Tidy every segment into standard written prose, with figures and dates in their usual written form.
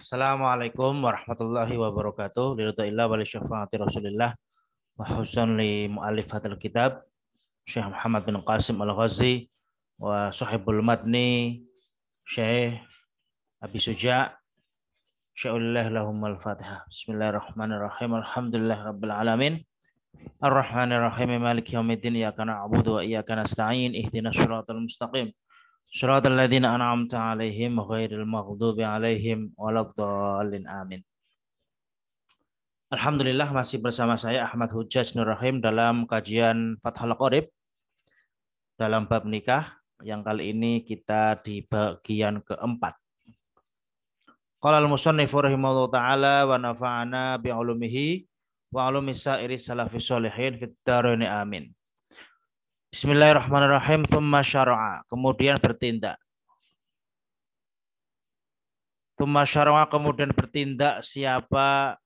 Assalamualaikum warahmatullahi wabarakatuh. Lillahi wa li syafaati Rasulillah wa husan li mu'allif hadal kitab Syekh Muhammad bin Qasim Al-Ghazi wa sahibul matni Syekh Abi Suja' Sya'ulillah lahum al-Fatihah. Bismillahirrahmanirrahim. Alhamdulillah rabbil alamin. Ar-Rahmanir-Rahim. Maliki yaumiddin. Iyyaka na'budu wa iyyaka nasta'in. Ihdinas shiratal mustaqim. Shiratal ladzina an'amta 'alaihim ghairil maghdubi 'alaihim waladdallin. Amin. Alhamdulillah masih bersama saya Ahmad Hujjaj Nur Rahim dalam kajian Fathul Qorib dalam bab nikah yang kali ini kita di bagian keempat. Qala al-musannifu rahimahullahu ta'ala wa nafa'ana bi'ulumihi wa ulumi sa'iri salafi sholihin fid dharain amin. Bismillahirrahmanirrahim. Thumma syara'a, kemudian bertindak. Thumma syara'a, kemudian bertindak siapa?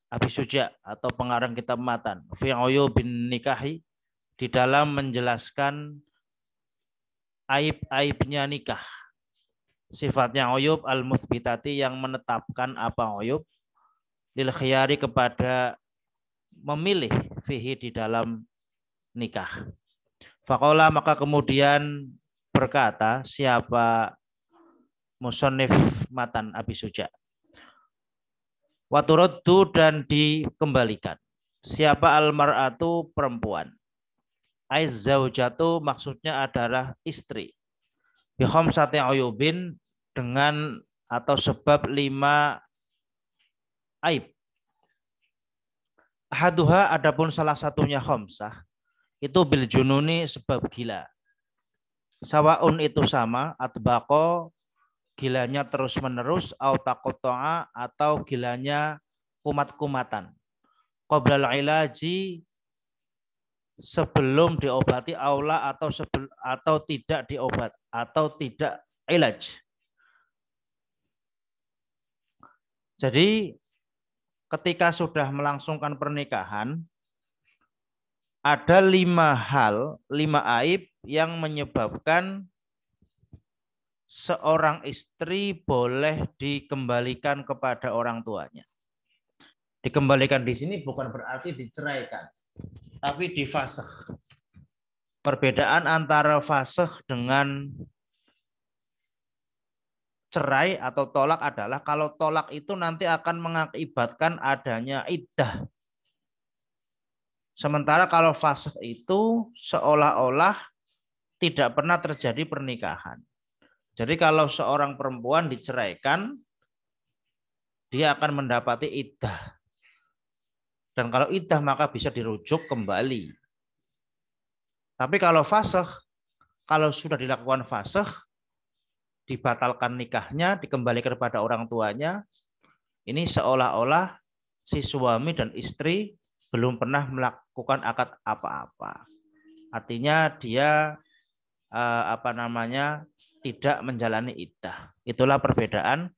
Abi Suja' atau pengarang kitab matan fi uyubin nikahi, di dalam menjelaskan aib-aibnya nikah. Sifatnya uyub al-muthbitati, yang menetapkan apa uyub, lil khiyari, kepada memilih fihi, di dalam nikah. Faqala, maka kemudian berkata siapa musannif matan Abi Suja', waturaddu, dan dikembalikan siapa almar'atu, perempuan, aiz zaujatu, maksudnya adalah istri, bi khamsati uyubin, dengan atau sebab 5 aib. Ahaduha, adapun salah satunya khamsah itu bil jununi, sebab gila. Sawaun, itu sama, atbaqo, gilanya terus menerus, au taqatta'a, atau gilanya kumat-kumatan, qoblal ilaji, sebelum diobati, aula, atau tidak diobat, atau tidak ilaj. Jadi ketika sudah melangsungkan pernikahan, ada 5 hal, 5 aib yang menyebabkan seorang istri boleh dikembalikan kepada orang tuanya. Dikembalikan di sini bukan berarti diceraikan, tapi difasakh. Perbedaan antara fasakh dengan cerai atau tolak adalah kalau tolak itu nanti akan mengakibatkan adanya iddah. Sementara kalau fasakh itu seolah-olah tidak pernah terjadi pernikahan. Jadi kalau seorang perempuan diceraikan, dia akan mendapati iddah. Dan kalau iddah maka bisa dirujuk kembali. Tapi kalau fasakh, kalau sudah dilakukan fasakh, dibatalkan nikahnya, dikembalikan kepada orang tuanya, ini seolah-olah si suami dan istri belum pernah melakukan akad apa-apa. Artinya dia tidak menjalani iddah. Itulah perbedaan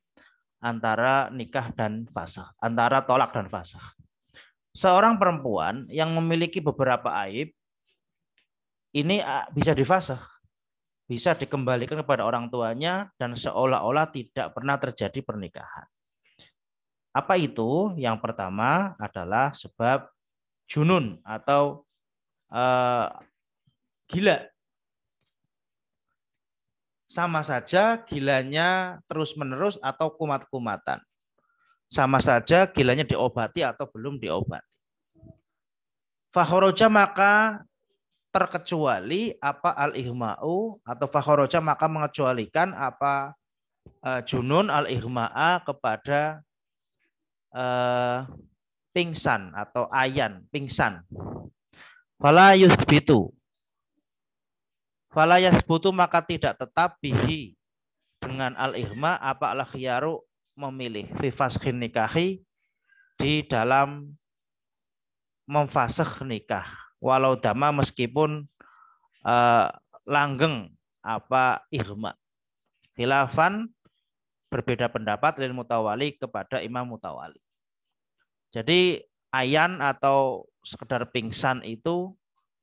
antara nikah dan fasakh, antara tolak dan fasakh. Seorang perempuan yang memiliki beberapa aib ini bisa difasakh, bisa dikembalikan kepada orang tuanya dan seolah-olah tidak pernah terjadi pernikahan. Apa itu? Yang pertama adalah sebab junun atau gila. Sama saja gilanya terus-menerus atau kumat-kumatan. Sama saja gilanya diobati atau belum diobati. Fakhoroja, maka terkecuali apa al-ihma'u, atau fakhoroja maka mengecualikan apa junun al-ihma'a, kepada pingsan atau ayan, pingsan. Fala yusbitu, fala yasbutu, maka tidak tetap bihi, dengan al-ihma, apa al-khiyaru, memilih, fi faskhin nikahi, di dalam memfasakh nikah, walau dama, meskipun langgeng apa ihma. Khilafan, berbeda pendapat, lil mutawali, kepada imam mutawali. Jadi ayan atau sekedar pingsan itu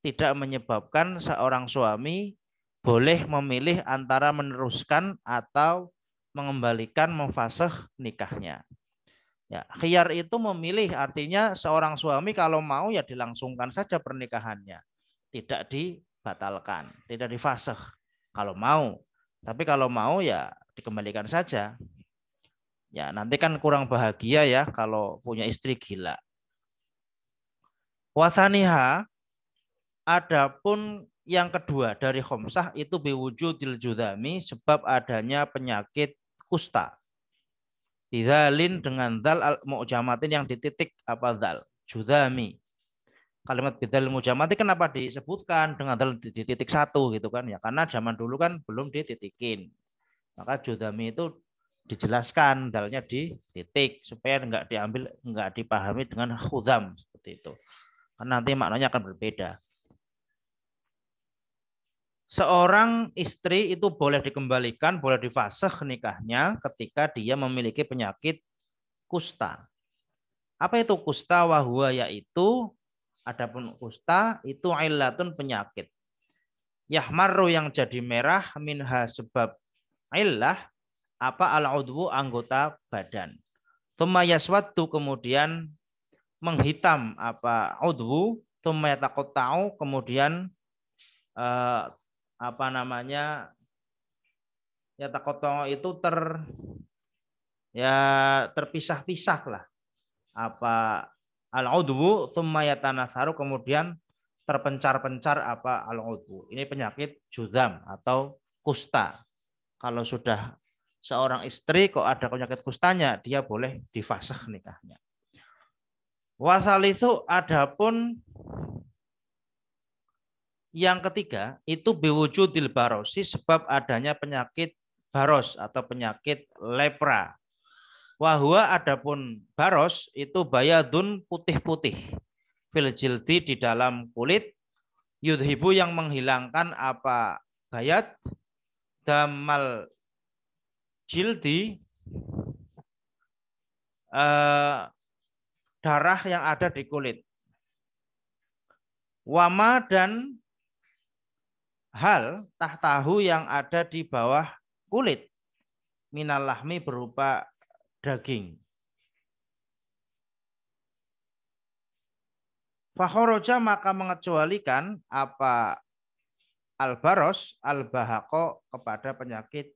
tidak menyebabkan seorang suami boleh memilih antara meneruskan atau mengembalikan, memfasakh nikahnya. Ya, khiyar itu memilih, artinya seorang suami kalau mau ya dilangsungkan saja pernikahannya. Tidak dibatalkan, tidak difasakh kalau mau. Tapi kalau mau ya dikembalikan saja. Ya, nanti kan kurang bahagia ya kalau punya istri gila. Wathaniha, adapun yang kedua dari khomsah itu biwujudil judami, sebab adanya penyakit kusta. Bidzalin dengan dal al mu'jamatin yang dititik apa dal judami. Kalimat bidzal mu'jamati kenapa disebutkan dengan dal di titik satu gitu kan ya, karena zaman dulu kan belum dititikin. Maka judami itu dijelaskan dalnya di titik supaya enggak diambil, enggak dipahami dengan khudam seperti itu. Karena nanti maknanya akan berbeda. Seorang istri itu boleh dikembalikan, boleh difasakh nikahnya ketika dia memiliki penyakit kusta. Apa itu kusta? Wahwa yaitu, adapun kusta itu illatun penyakit. Yahmaru yang jadi merah minha sebab illah apa al-udwu anggota badan. Tsumma yaswaddu kemudian menghitam apa udwu, tsumma yataqatta'u kemudian apa namanya yataqatta'u itu terpisah-pisah lah. Apa al-udwu tsumma yatanatharu kemudian terpencar-pencar apa al-udwu. Ini penyakit juzam atau kusta. Kalau sudah seorang istri kok ada penyakit kustanya, dia boleh difasakh nikahnya. Wasalisu adapun yang ketiga itu biwujudil barosi sebab adanya penyakit baros atau penyakit lepra. Wahwa adapun baros itu bayadun putih-putih fil jildi di dalam kulit, yudhibu yang menghilangkan apa bayat, damal jildi darah yang ada di kulit. Wama dan hal tahtahu yang ada di bawah kulit, minal lahmi berupa daging. Fakhoroja maka mengecualikan apa al-baros al-bahako kepada penyakit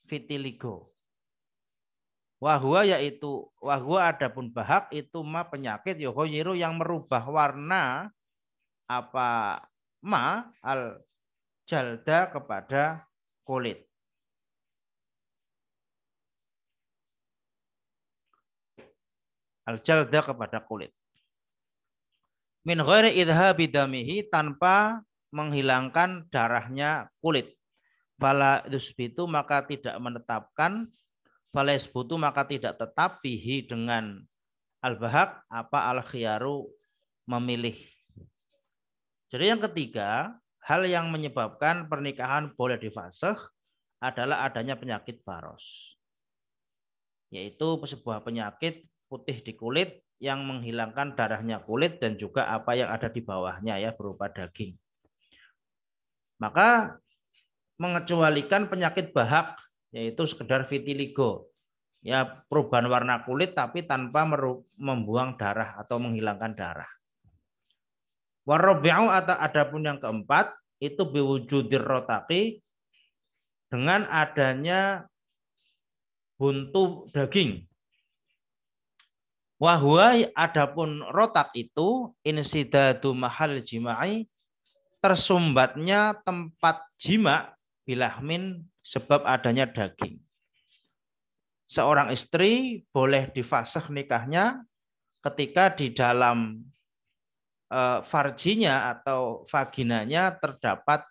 vitiligo. Wahwa yaitu wahwa adapun bahak itu ma penyakit yohoyiru yang merubah warna apa ma al jalda kepada kulit. Al jalda kepada kulit. Min ghairi idhabi damihi tanpa menghilangkan darahnya kulit. Fala yusbitu maka tidak menetapkan, fala yusbitu maka tidak tetap bihi dengan al-bahak apa al-khiyaru memilih. Jadi yang ketiga, hal yang menyebabkan pernikahan boleh difasakh adalah adanya penyakit baros. Yaitu sebuah penyakit putih di kulit yang menghilangkan darahnya kulit dan juga apa yang ada di bawahnya ya berupa daging. Maka mengecualikan penyakit bahak yaitu sekedar vitiligo. Ya perubahan warna kulit tapi tanpa membuang darah atau menghilangkan darah. Warabi'u atau adapun yang keempat itu biwujudir rotaki dengan adanya buntu daging. Wahwa adapun rotak itu insidadu mahal jima'i tersumbatnya tempat jima bilahmin sebab adanya daging. Seorang istri boleh difasakh nikahnya ketika di dalam farjinya atau vaginanya terdapat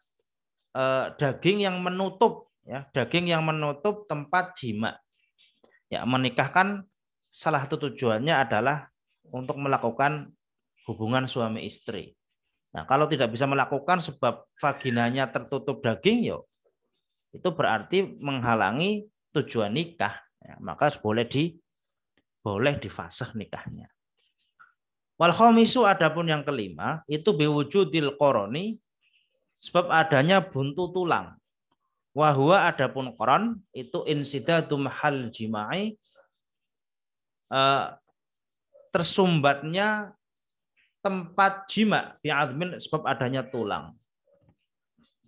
daging yang menutup ya, daging yang menutup tempat jima. Ya, menikahkan salah satu tujuannya adalah untuk melakukan hubungan suami istri. Nah, kalau tidak bisa melakukan sebab vaginanya tertutup daging, yo, itu berarti menghalangi tujuan nikah. Ya, maka boleh difasakh nikahnya. Wal khamisu adapun yang kelima itu biwujudil qoroni sebab adanya buntu tulang. Wa huwa adapun qaran itu insidatu mahal jima'i, tersumbatnya tempat jima bi'admin sebab adanya tulang.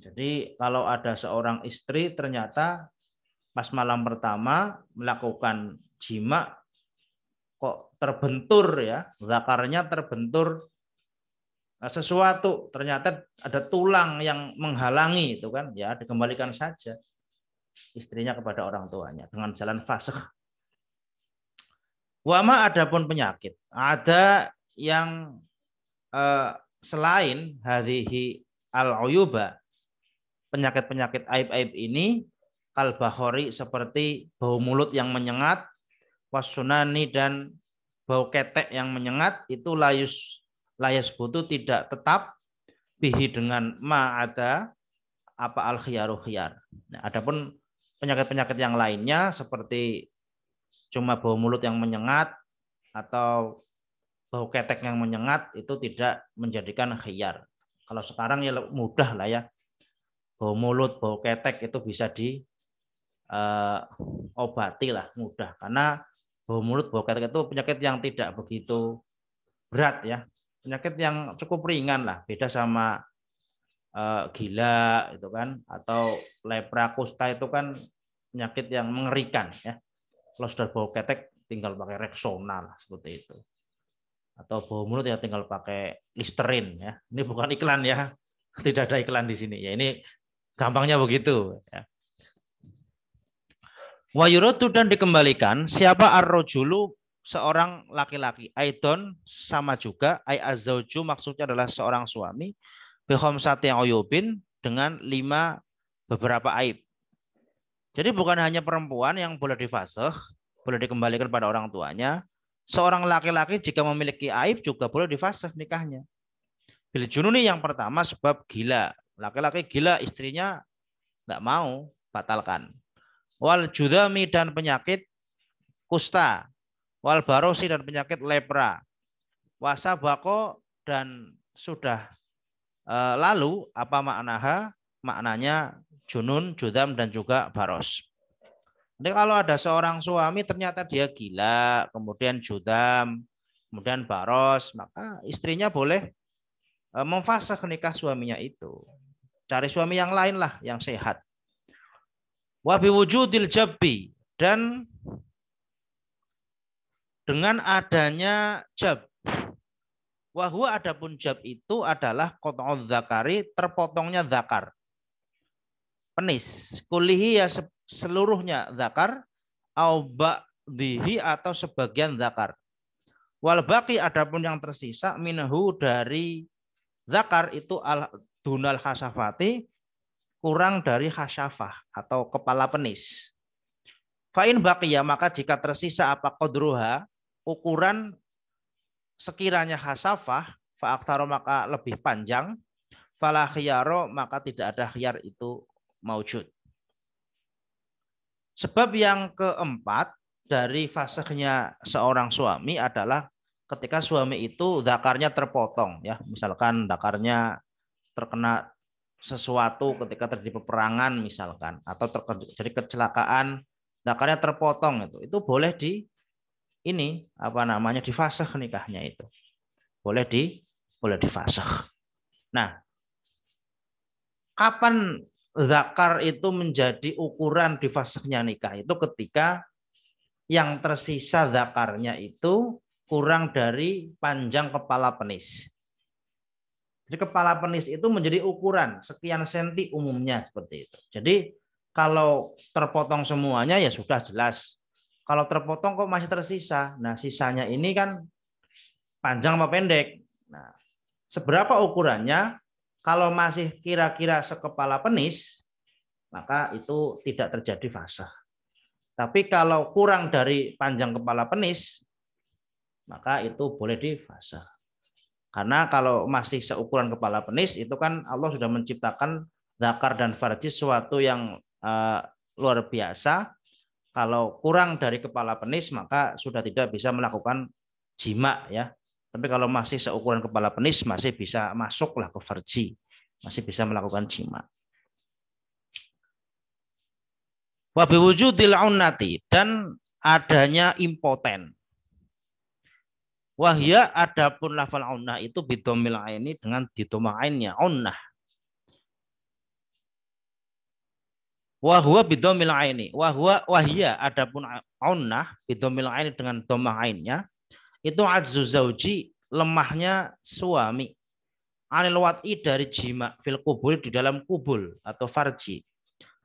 Jadi kalau ada seorang istri ternyata pas malam pertama melakukan jima kok terbentur ya, zakarnya terbentur sesuatu, ternyata ada tulang yang menghalangi itu kan, ya dikembalikan saja istrinya kepada orang tuanya dengan jalan fasakh. Wama adapun penyakit, ada yang selain hadhihi al-uyuba, penyakit-penyakit aib-aib ini, kalbahori seperti bau mulut yang menyengat, wasunani dan bau ketek yang menyengat, itu layas butuh tidak tetap bihi dengan ma ada apa al khiyaru khiyar. Nah, adapun penyakit-penyakit yang lainnya seperti cuma bau mulut yang menyengat atau bau ketek yang menyengat itu tidak menjadikan khiyar. Kalau sekarang ya mudah lah ya, bau mulut, bau ketek itu bisa diobati lah mudah, karena bau mulut, bau ketek itu penyakit yang tidak begitu berat ya, penyakit yang cukup ringan lah, beda sama gila itu kan, atau lepra, kusta itu kan penyakit yang mengerikan ya. Kalau sudah bau ketek tinggal pakai Rexona lah, seperti itu. Atau bau mulut ya tinggal pakai Listerine ya. Ini bukan iklan ya, tidak ada iklan di sini ya. Ini gampangnya begitu ya. Wa yuradu dan dikembalikan siapa ar-rajulu seorang laki-laki, aidon sama juga, ai azzauju maksudnya adalah seorang suami, bi khamsati uyubin dengan 5 beberapa aib. Jadi bukan hanya perempuan yang boleh difasakh, boleh dikembalikan pada orang tuanya. Seorang laki-laki jika memiliki aib juga boleh difasakh nikahnya. Bil jununi yang pertama sebab gila. Laki-laki gila, istrinya nggak mau, batalkan. Wal judami dan penyakit kusta. Wal barosi dan penyakit lepra. Wasabako dan sudah lalu apa maknaha? Maknanya junun, judam dan juga baros. Jadi kalau ada seorang suami ternyata dia gila, kemudian judam, kemudian baros, maka istrinya boleh memfasakh nikah suaminya itu. Cari suami yang lain lah, yang sehat. Wa biwujudil jabbi, dan dengan adanya jab. Wa huwa adapun jab itu adalah qat'udz zakari, terpotongnya zakar. Penis, kulihi ya seluruhnya zakar, au ba'dihi atau sebagian zakar. Wal baqi adapun yang tersisa minhu dari zakar itu al dunal khasafati, kurang dari khasyafah atau kepala penis. Fa'in baqiya maka jika tersisa apa qadruha, ukuran sekiranya khasafah, fa'aktaro maka lebih panjang, fala khiyaro maka tidak ada khiyar itu maujud. Sebab yang keempat dari fasakhnya seorang suami adalah ketika suami itu zakarnya terpotong ya, misalkan zakarnya terkena sesuatu ketika terjadi peperangan misalkan, atau terjadi kecelakaan zakarnya terpotong, itu boleh di ini apa namanya difasakh nikahnya, itu boleh difasakh. Nah, kapan zakar itu menjadi ukuran difasakhnya nikah? Itu ketika yang tersisa zakarnya itu kurang dari panjang kepala penis. Jadi kepala penis itu menjadi ukuran sekian senti umumnya seperti itu. Jadi kalau terpotong semuanya ya sudah jelas. Kalau terpotong kok masih tersisa, nah sisanya ini kan panjang apa pendek. Nah, seberapa ukurannya? Kalau masih kira-kira sekepala penis, maka itu tidak terjadi fasakh. Tapi kalau kurang dari panjang kepala penis, maka itu boleh difasakh. Karena kalau masih seukuran kepala penis, itu kan Allah sudah menciptakan zakar dan farji sesuatu yang luar biasa. Kalau kurang dari kepala penis, maka sudah tidak bisa melakukan jima ya. Tapi kalau masih seukuran kepala penis, masih bisa masuklah ke farji, masih bisa melakukan jima. Wa biwujudil unnati, dan adanya impoten. Wahya, adapun lafal unnah itu bidomil aini, dengan didomah ainnya unnah. Wahwa bidomil aini, wahya, adapun unnah bidomil aini dengan domah ainnya, itu ajzu zauji, lemahnya suami, anil wat'i, dari jima, fil kubul, di dalam kubul atau farji,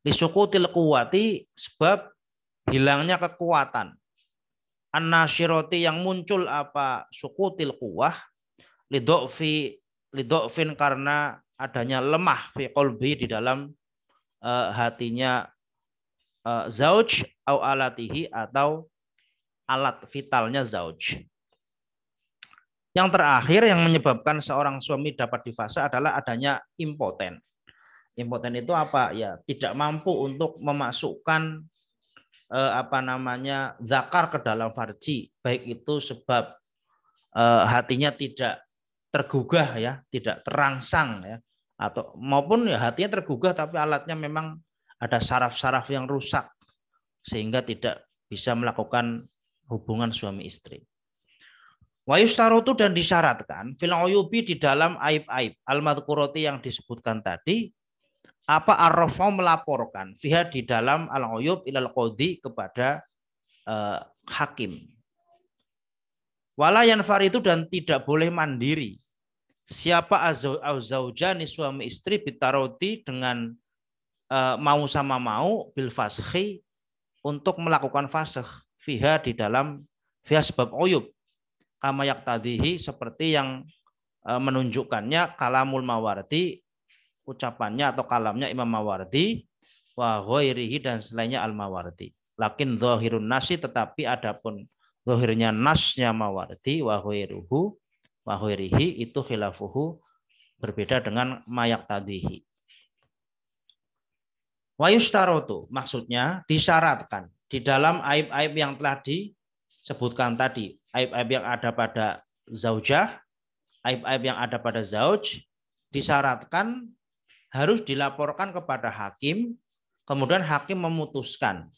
lisukutil kuwati, sebab hilangnya kekuatan, an-nasyiroti, yang muncul apa sukutil kuwah, lidofin, karena adanya lemah fi qalbi, di dalam hatinya zauj, au alatihi, atau alat vitalnya zauj. Yang terakhir yang menyebabkan seorang suami dapat difasa adalah adanya impoten. Impoten itu apa? Ya, tidak mampu untuk memasukkan zakar ke dalam farji, baik itu sebab hatinya tidak tergugah, ya, tidak terangsang, ya, atau maupun ya hatinya tergugah tapi alatnya memang ada saraf-saraf yang rusak sehingga tidak bisa melakukan hubungan suami istri. Wa yustarotu, dan disyaratkan fil uyubi, di dalam aib-aib al-madhkurati, yang disebutkan tadi, apa arrafau, melaporkan, fiha, di dalam al-uyub, ilal qadhi, kepada hakim. Wala yanfaridu, dan tidak boleh mandiri siapa azzaujani, suami istri, bitaroti, dengan mau sama mau, bil fasakhi, untuk melakukan fasakh, fiha, di dalam fiha sebab uyub, kama yaktadihi, seperti yang menunjukkannya kalamul Mawardi, ucapannya atau kalamnya Imam Mawardi, wa ghairihi, dan selainnya al Mawardi. Lakin zahirun nasi, tetapi adapun zahirnya nasnya Mawardi, wa ghairuhu, wa ghairihi, itu khilafuhu, berbeda dengan mayak tadihi. Wa yustarotu, maksudnya disyaratkan di dalam aib-aib yang telah disebutkan tadi, aib-aib yang ada pada zaujah, aib-aib yang ada pada zauj, disyaratkan harus dilaporkan kepada hakim, kemudian hakim memutuskan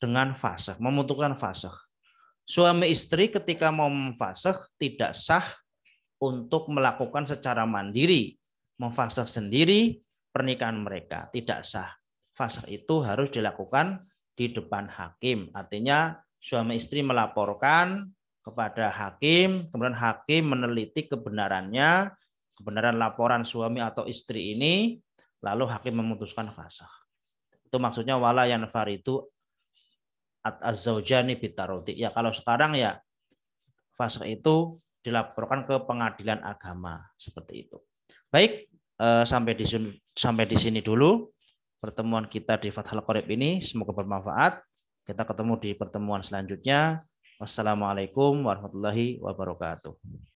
dengan fasakh, memutuskan fasakh. Suami istri ketika mau memfasakh tidak sah untuk melakukan secara mandiri, memfasakh sendiri pernikahan mereka, tidak sah. Fasakh itu harus dilakukan di depan hakim. Artinya suami istri melaporkan kepada hakim, kemudian hakim meneliti kebenarannya, kebenaran laporan suami atau istri ini, lalu hakim memutuskan fasakh. Itu maksudnya wala yanfaridu az-zaujani bitaroti. Ya, kalau sekarang ya fasakh itu dilaporkan ke pengadilan agama, seperti itu. Baik, sampai di sini dulu pertemuan kita di Fathul Qorib ini, semoga bermanfaat. Kita ketemu di pertemuan selanjutnya. Wassalamualaikum warahmatullahi wabarakatuh.